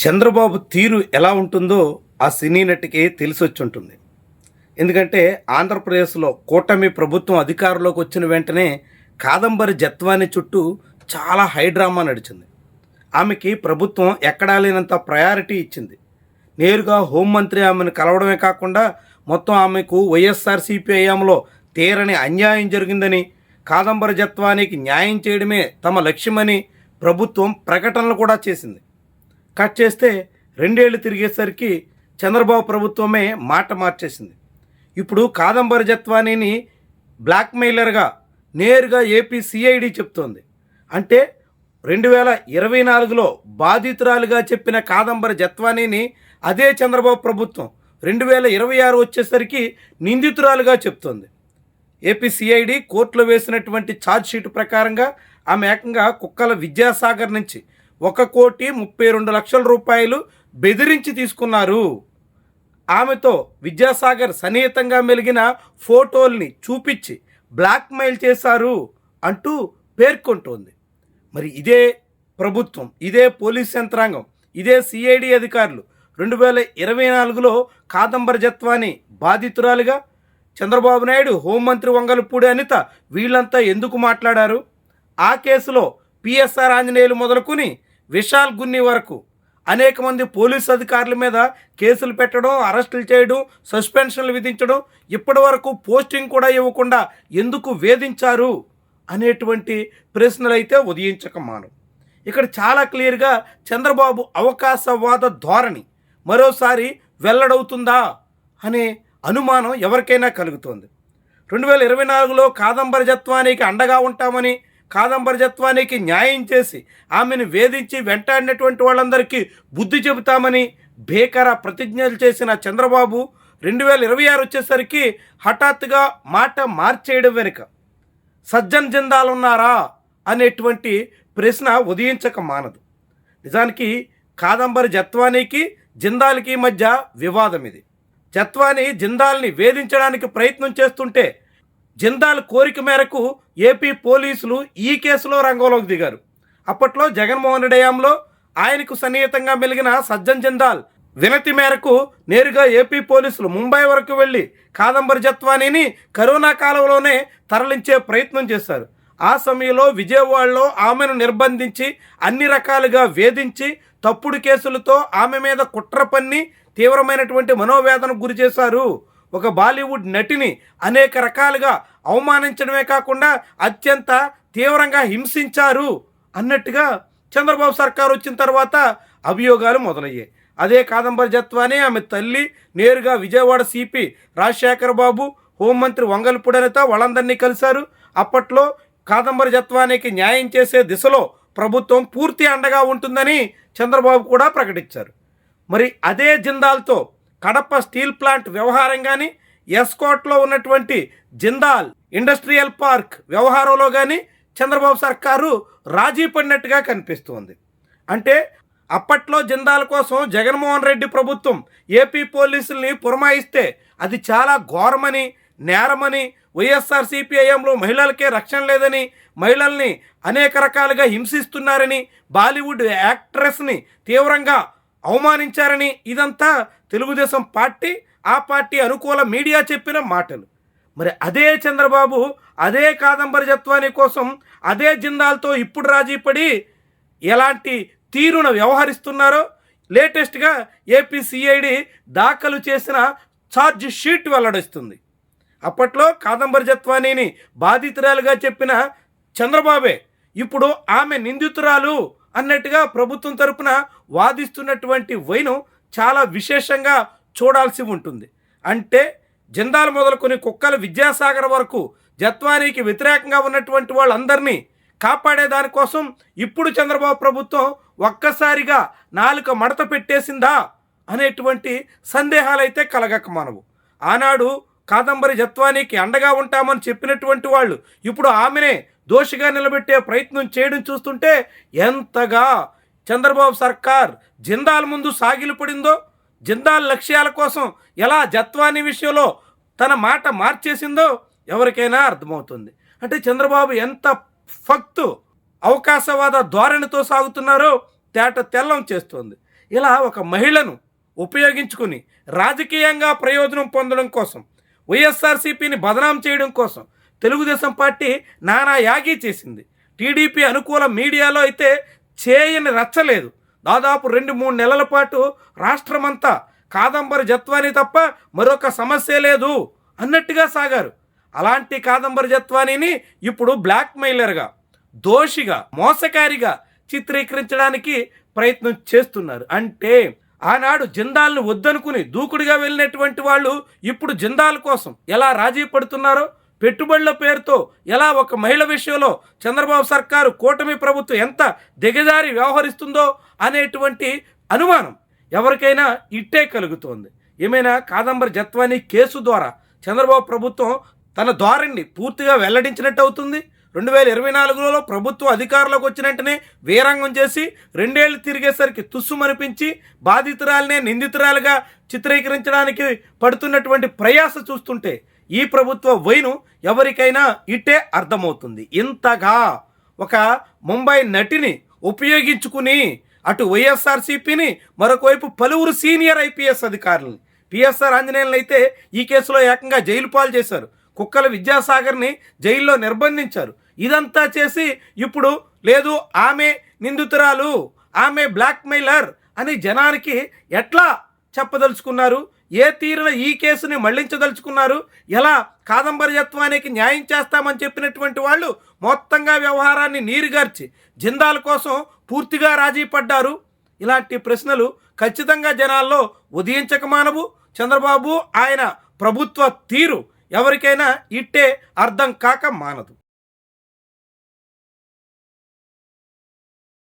చంద్రబాబు తీరు ఎలా ఉంటుందో ఆ సినీ నటికి తెలిసొచ్చుంటుంది. ఎందుకంటే ఆంధ్రప్రదేశ్లో కూటమి ప్రభుత్వం అధికారంలోకి వచ్చిన వెంటనే కాదంబరి జత్వాని చుట్టూ చాలా హైడ్రామా నడిచింది. ఆమెకి ప్రభుత్వం ఎక్కడా లేనంత ప్రయారిటీ ఇచ్చింది. నేరుగా హోంమంత్రి ఆమెను కలవడమే కాకుండా మొత్తం ఆమెకు వైఎస్ఆర్సీపీ హయాంలో తీరని అన్యాయం జరిగిందని, కాదంబరి జత్వానికి న్యాయం చేయడమే తమ లక్ష్యమని ప్రభుత్వం ప్రకటనలు కూడా చేసింది. కట్ చేస్తే 2 ఏళ్ళు తిరిగేసరికి చంద్రబాబు ప్రభుత్వమే మాట మార్చేసింది. ఇప్పుడు కాదంబరి జత్వానీని బ్లాక్మెయిలర్గా నేరుగా ఏపీ సిఐడి చెప్తోంది. అంటే 2024లో బాధితురాలుగా చెప్పిన కాదంబరి జత్వానీని అదే చంద్రబాబు ప్రభుత్వం 2026 వచ్చేసరికి నిందితురాలుగా చెప్తోంది. ఏపీ సిఐడి కోర్టులో వేసినటువంటి ఛార్జ్షీట్ ప్రకారంగా ఆమె ఏకంగా కుక్కల విద్యాసాగర్ నుంచి 1,32,00,000 రూపాయలు బెదిరించి తీసుకున్నారు. ఆమెతో విద్యాసాగర్ సన్నిహితంగా మెలిగిన ఫోటోల్ని చూపించి బ్లాక్మెయిల్ చేశారు అంటూ పేర్కొంటోంది. మరి ఇదే ప్రభుత్వం, ఇదే పోలీస్ యంత్రాంగం, ఇదే సిఐడి అధికారులు 2024లో కాదంబరి జత్వాని బాధితురాలుగా చంద్రబాబు నాయుడు, హోంమంత్రి వంగలపూడి అనిత వీళ్ళంతా ఎందుకు మాట్లాడారు? ఆ కేసులో పిఎస్ఆర్ ఆంజనేయులు మొదలుకొని విశాల్ గున్ని వరకు అనేక మంది పోలీసు అధికారుల మీద కేసులు పెట్టడం, అరెస్టులు చేయడం, సస్పెన్షన్లు విధించడం, ఇప్పటి వరకు పోస్టింగ్ కూడా ఇవ్వకుండా ఎందుకు వేధించారు అనేటువంటి ప్రశ్నలు అయితే ఉదయించక మానవు. ఇక్కడ చాలా క్లియర్గా చంద్రబాబు అవకాశవాద ధోరణి మరోసారి వెల్లడవుతుందా అనే అనుమానం ఎవరికైనా కలుగుతోంది. 2024లో కాదంబరి జత్వానికి అండగా ఉంటామని, కాదంబరి జత్వానికి న్యాయం చేసి ఆమెను వేధించి వెంటాడినటువంటి వాళ్ళందరికీ బుద్ధి చెబుతామని భీకర ప్రతిజ్ఞలు చేసిన చంద్రబాబు 2026 వచ్చేసరికి హఠాత్తుగా మాట మార్చేయడం వెనుక సజ్జన్ జిందాల్ ఉన్నారా అనేటువంటి ప్రశ్న ఉదయించక మానదు. నిజానికి కాదంబరి జత్వానికి జిందాల్కి మధ్య వివాదం ఇది. జత్వాని జిందాల్ని వేధించడానికి ప్రయత్నం చేస్తుంటే జిందాల్ కోరిక మేరకు ఏపీ పోలీసులు ఈ కేసులో రంగంలోకి దిగారు. అప్పట్లో జగన్మోహన్ రెడ్డి హయాంలో ఆయనకు సన్నిహితంగా మెలిగిన సజ్జన్ జిందాల్ వినతి మేరకు నేరుగా ఏపీ పోలీసులు ముంబై వరకు వెళ్ళి కాదంబరి జత్వానీని కరోనా కాలంలోనే తరలించే ప్రయత్నం చేశారు. ఆ సమయంలో విజయవాడలో ఆమెను నిర్బంధించి అన్ని రకాలుగా వేధించి తప్పుడు కేసులతో ఆమె మీద కుట్ర పన్ని తీవ్రమైనటువంటి మనోవేదనకు గురి చేశారు. ఒక బాలీవుడ్ నటిని అనేక రకాలుగా అవమానించడమే కాకుండా అత్యంత తీవ్రంగా హింసించారు అన్నట్టుగా చంద్రబాబు సర్కారు వచ్చిన తర్వాత అభియోగాలు మొదలయ్యాయి. అదే కాదంబరి జత్వాని, ఆమె తల్లి నేరుగా విజయవాడ సిపి రాజశేఖర్ బాబు, హోంమంత్రి వంగలపూడి అనిత వాళ్ళందరినీ కలిశారు. అప్పట్లో కాదంబరి జత్వానికి న్యాయం చేసే దిశలో ప్రభుత్వం పూర్తి అండగా ఉంటుందని చంద్రబాబు కూడా ప్రకటించారు. మరి అదే జిందాల్తో కడప స్టీల్ ప్లాంట్ వ్యవహారం కానీ, ఎస్కోట్లో ఉన్నటువంటి జిందాల్ ఇండస్ట్రియల్ పార్క్ వ్యవహారంలో కానీ చంద్రబాబు సర్కారు రాజీ పడినట్టుగా కనిపిస్తుంది. అంటే అప్పట్లో జిందాల్ కోసం జగన్మోహన్ రెడ్డి ప్రభుత్వం ఏపీ పోలీసుల్ని పురమాయిస్తే అది చాలా ఘోరమని, నేరమని, వైఎస్ఆర్సీపీ హయాంలో మహిళలకే రక్షణ లేదని, మహిళల్ని అనేక రకాలుగా హింసిస్తున్నారని, బాలీవుడ్ యాక్ట్రెస్ని తీవ్రంగా అవమానించారని ఇదంతా తెలుగుదేశం పార్టీ, ఆ పార్టీ అనుకూల మీడియా చెప్పిన మాటలు. మరి అదే చంద్రబాబు అదే కాదంబరి జత్వాని కోసం అదే జిందాల్తో ఇప్పుడు రాజీ పడి ఎలాంటి తీరున వ్యవహరిస్తున్నారో లేటెస్ట్గా ఏపీ సిఐడి దాఖలు చేసిన ఛార్జ్ షీట్ వెల్లడిస్తుంది. అప్పట్లో కాదంబరి జత్వానీని బాధితురాలుగా చెప్పిన చంద్రబాబే ఇప్పుడు ఆమె నిందితురాలు అన్నట్టుగా ప్రభుత్వం తరపున వాదిస్తున్నటువంటి వైనం చాలా విశేషంగా చూడాల్సి ఉంటుంది. అంటే జిందాల్ మొదలుకొని కుక్కల విద్యాసాగర్ వరకు జత్వానీకి వ్యతిరేకంగా ఉన్నటువంటి వాళ్ళందరినీ కాపాడే దానికోసం ఇప్పుడు చంద్రబాబు ప్రభుత్వం ఒక్కసారిగా నాలుక మడత పెట్టేసిందా అనేటువంటి సందేహాలైతే కలగక మానవు. ఆనాడు కాదంబరి జత్వానికి అండగా ఉంటామని చెప్పినటువంటి వాళ్ళు ఇప్పుడు ఆమెనే దోషిగా నిలబెట్టే ప్రయత్నం చేయడం చూస్తుంటే ఎంతగా చంద్రబాబు సర్కార్ జిందాల్ ముందు సాగిలపడిందో, జిందాల్ లక్ష్యాల కోసం ఎలా జత్వాని విషయంలో తన మాట మార్చేసిందో ఎవరికైనా అర్థమవుతుంది. అంటే చంద్రబాబు ఎంత అవకాశవాద ధోరణితో సాగుతున్నారో తేట తెల్లం చేస్తోంది. ఇలా ఒక మహిళను ఉపయోగించుకుని రాజకీయంగా ప్రయోజనం పొందడం కోసం, వైఎస్ఆర్సీపీని బదనాం చేయడం కోసం తెలుగుదేశం పార్టీ నానా యాగి చేసింది. టీడీపీ అనుకూల మీడియాలో అయితే చేయని రచ్చలేదు. దాదాపు 2-3 నెలల పాటు రాష్ట్రమంతా కాదంబరి జత్వాని తప్ప మరొక సమస్య లేదు అన్నట్టుగా సాగారు. అలాంటి కాదంబరి జత్వానీని ఇప్పుడు బ్లాక్మెయిలర్గా, దోషిగా, మోసకారిగా చిత్రీకరించడానికి ప్రయత్నం చేస్తున్నారు. అంటే ఆనాడు జిందాల్ని వద్దనుకుని దూకుడుగా వెళ్ళినటువంటి వాళ్ళు ఇప్పుడు జిందాల్ కోసం ఎలా రాజీ పడుతున్నారో, పెట్టుబడుల పేరుతో ఎలా ఒక మహిళ విషయంలో చంద్రబాబు సర్కారు, కూటమి ప్రభుత్వం ఎంత దిగజారి వ్యవహరిస్తుందో అనేటువంటి అనుమానం ఎవరికైనా ఇట్టే కలుగుతోంది. ఏమైనా కాదంబరి జత్వానీ కేసు ద్వారా చంద్రబాబు ప్రభుత్వం తన ధోరణిని పూర్తిగా వెల్లడించినట్టు అవుతుంది. 2024లో ప్రభుత్వం అధికారంలోకి వచ్చిన వెంటనే వీరంగం చేసి 2 ఏళ్ళు తిరిగేసరికి తుస్సుమనిపించి బాధితురాలనే నిందితురాలుగా చిత్రీకరించడానికి పడుతున్నటువంటి ప్రయాస చూస్తుంటే ఈ ప్రభుత్వ వైను ఎవరికైనా ఇట్టే అర్థమవుతుంది. ఇంతగా ఒక ముంబై నటిని ఉపయోగించుకుని అటు వైఎస్ఆర్సీపీని, మరొక వైపు పలువురు సీనియర్ ఐపీఎస్ అధికారులని, పిఎస్ఆర్ ఆంజనేయులను అయితే ఈ కేసులో ఏకంగా జైలు పాలు చేశారు. కుక్కల విద్యాసాగర్ని జైల్లో నిర్బంధించారు. ఇదంతా చేసి ఇప్పుడు లేదు ఆమె నిందితురాలు, ఆమె బ్లాక్మెయిలర్ అని జనానికి ఎట్లా చెప్పదలుచుకున్నారు? ఏ తీరున ఈ కేసుని మళ్లించదలుచుకున్నారు? ఎలా కాదంబరి జత్వానికి న్యాయం చేస్తామని చెప్పినటువంటి వాళ్ళు మొత్తంగా వ్యవహారాన్ని నీరుగార్చి జిందాల్ కోసం పూర్తిగా రాజీ పడ్డారు? ఇలాంటి ప్రశ్నలు ఖచ్చితంగా జనాల్లో ఉదయించక మానవు. చంద్రబాబు ఆయన ప్రభుత్వ తీరు ఎవరికైనా ఇట్టే అర్థం కాక మానదు.